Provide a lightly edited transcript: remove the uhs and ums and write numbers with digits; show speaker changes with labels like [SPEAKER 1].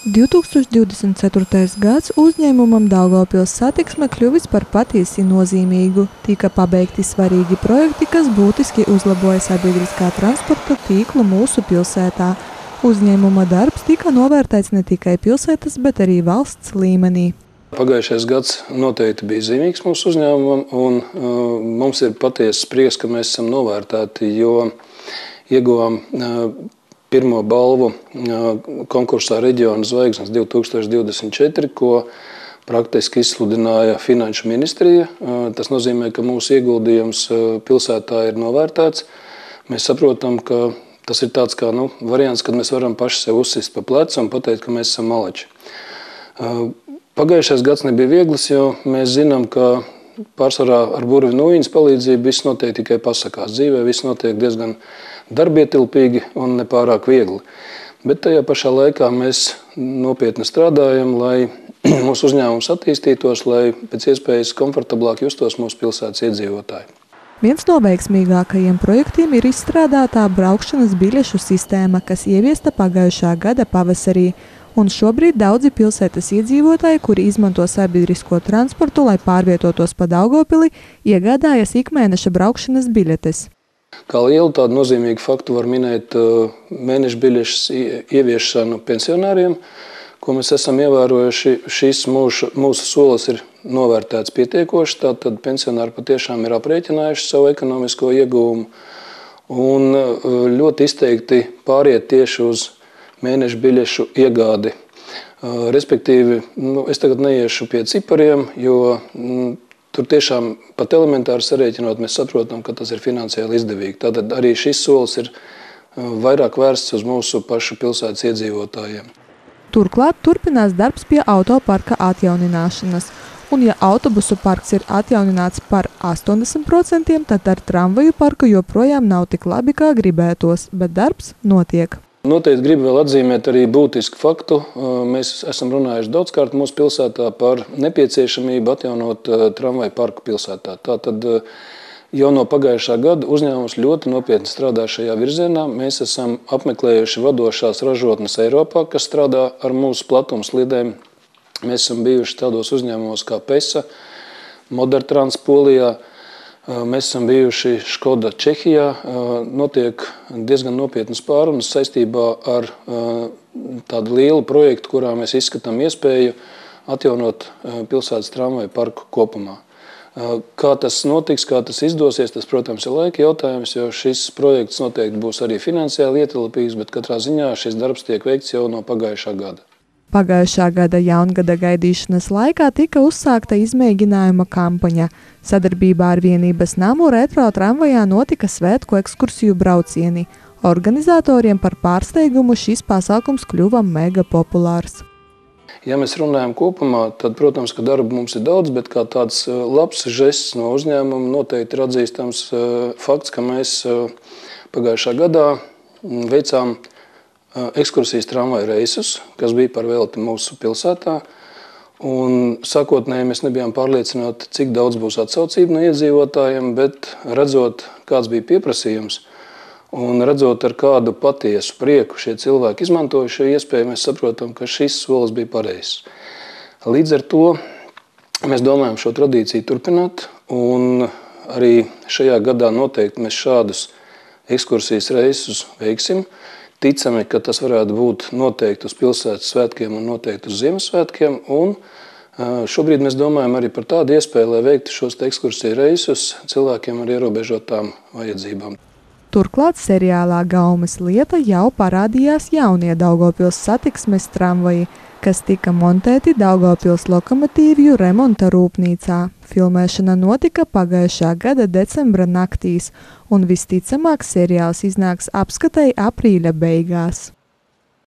[SPEAKER 1] 2024. gads uzņēmumam Daugavpils satiksme kļuvis par patiesi nozīmīgu. Tika pabeigti svarīgi projekti, kas būtiski uzlaboja sabiedriskā transporta tīklu mūsu pilsētā. Uzņēmuma darbs tika novērtēts ne tikai pilsētas, bet arī valsts līmenī.
[SPEAKER 2] Pagājušais gads noteikti bija zīmīgs mūsu uzņēmumam, un mums ir patiesas prieks, ka mēs esam novērtēti, jo ieguvām pirmo balvu konkursā Reģiona zvaigznes 2024, ko praktiski izsludināja Finanšu ministrija. Tas nozīmē, ka mūsu ieguldījums pilsētā ir novērtēts. Mēs saprotam, ka tas ir tāds kā variants, kad mēs varam paši sev uzsist pa plecu un pateikt, ka mēs esam malači. Pagājušais gads nebija viegls, jo mēs zinām, ka pārsvarā ar burvju nūjiņas palīdzību viss notiek tikai pasakās dzīvē, viss notiek diezgan darbietilpīgi un nepārāk viegli. Bet tajā pašā laikā mēs nopietni strādājam, lai mūsu uzņēmums attīstītos, lai pēc iespējas komfortablāk justos mūsu pilsētas iedzīvotāji.
[SPEAKER 1] Viens no veiksmīgākajiem projektiem ir izstrādātā braukšanas biļešu sistēma, kas ieviesta pagājušā gada pavasarī. Un šobrīd daudzi pilsētas iedzīvotāji, kuri izmanto sabiedrisko transportu, lai pārvietotos pa Daugavpili, iegādājas ikmēneša braukšanas biļetes.
[SPEAKER 2] Kā lielu tādu nozīmīgu faktu var minēt mēneša biļešas ieviešanu pensionāriem, ko mēs esam ievērojuši. Šis mūsu solis ir novērtēts pietiekoši, tātad pensionāri patiešām ir aprēķinājuši savu ekonomisko ieguvumu un ļoti izteikti pāriet tieši uz mēneša biļešu iegādi. Respektīvi, es tagad neiešu pie cipariem, jo tur tiešām pat elementāri sarēķinot, mēs saprotam, ka tas ir finansiāli izdevīgi. Tātad arī šis solis ir vairāk vērsts uz mūsu pašu pilsētas iedzīvotājiem.
[SPEAKER 1] Turklāt turpinās darbs pie autoparka atjaunināšanas. Un ja autobusu parks ir atjaunināts par 80%, tad ar tramvaju parku joprojām nav tik labi, kā gribētos, bet darbs notiek.
[SPEAKER 2] Noteikti gribu vēl atzīmēt arī būtisku faktu. Mēs esam runājuši daudzkārt mūsu pilsētā par nepieciešamību atjaunot tramvaju parku pilsētā. Tātad jau no pagājušā gada uzņēmums ļoti nopietni strādā šajā virzienā. Mēs esam apmeklējuši vadošās ražotnes Eiropā, kas strādā ar mūsu platumslidēm. Mēs esam bijuši tādos uzņēmumos kā PESA, Modertrans Polijā. Mēs esam bijuši Škoda Čehijā. Notiek diezgan nopietnas pārunas saistībā ar tādu lielu projektu, kurā mēs izskatām iespēju atjaunot pilsētas tramvaju parku kopumā. Kā tas notiks, kā tas izdosies, tas, protams, ir laika jautājums, jo šis projekts noteikti būs arī finansiāli ietilpīgs, bet katrā ziņā šis darbs tiek veikts jau no pagājušā gada.
[SPEAKER 1] Pagājušā gada jaungada gaidīšanas laikā tika uzsākta izmēģinājuma kampaņa. Sadarbībā ar Vienības namu retro tramvajā notika svētku ekskursiju braucieni. Organizatoriem par pārsteigumu šis pasākums kļuva mega populārs.
[SPEAKER 2] Ja mēs runājam kopumā, tad, protams, ka darba mums ir daudz, bet kā tāds labs žests no uzņēmuma noteikti ir atzīstams fakts, ka mēs pagājušā gadā veicām ekskursijas tramvaju reisus, kas bija par velti mūsu pilsētā. Un sākotnēji mēs nebijām pārliecināti, cik daudz būs atsaucība no iedzīvotājiem, bet redzot, kāds bija pieprasījums un redzot, ar kādu patiesu prieku šie cilvēki izmantoja šo iespēju, mēs saprotam, ka šis solis bija pareizs. Līdz ar to mēs domājam šo tradīciju turpināt, un arī šajā gadā noteikti mēs šādus ekskursijas reisus veiksim. Ticami, ka tas varētu būt noteikti uz pilsētas svētkiem un noteikti uz Ziemassvētkiem. Un šobrīd mēs domājam arī par tādu iespēju, lai veiktu šos ekskursiju reisus cilvēkiem ar ierobežotām vajadzībām.
[SPEAKER 1] Turklāt seriālā Gaumes lieta jau parādījās jaunie Daugavpils satiksmes tramvaji, kas tika montēti Daugavpils lokomotīvju remonta rūpnīcā. Filmēšana notika pagājušā gada decembra naktīs, un visticamāk seriāls iznāks apskatei aprīļa beigās.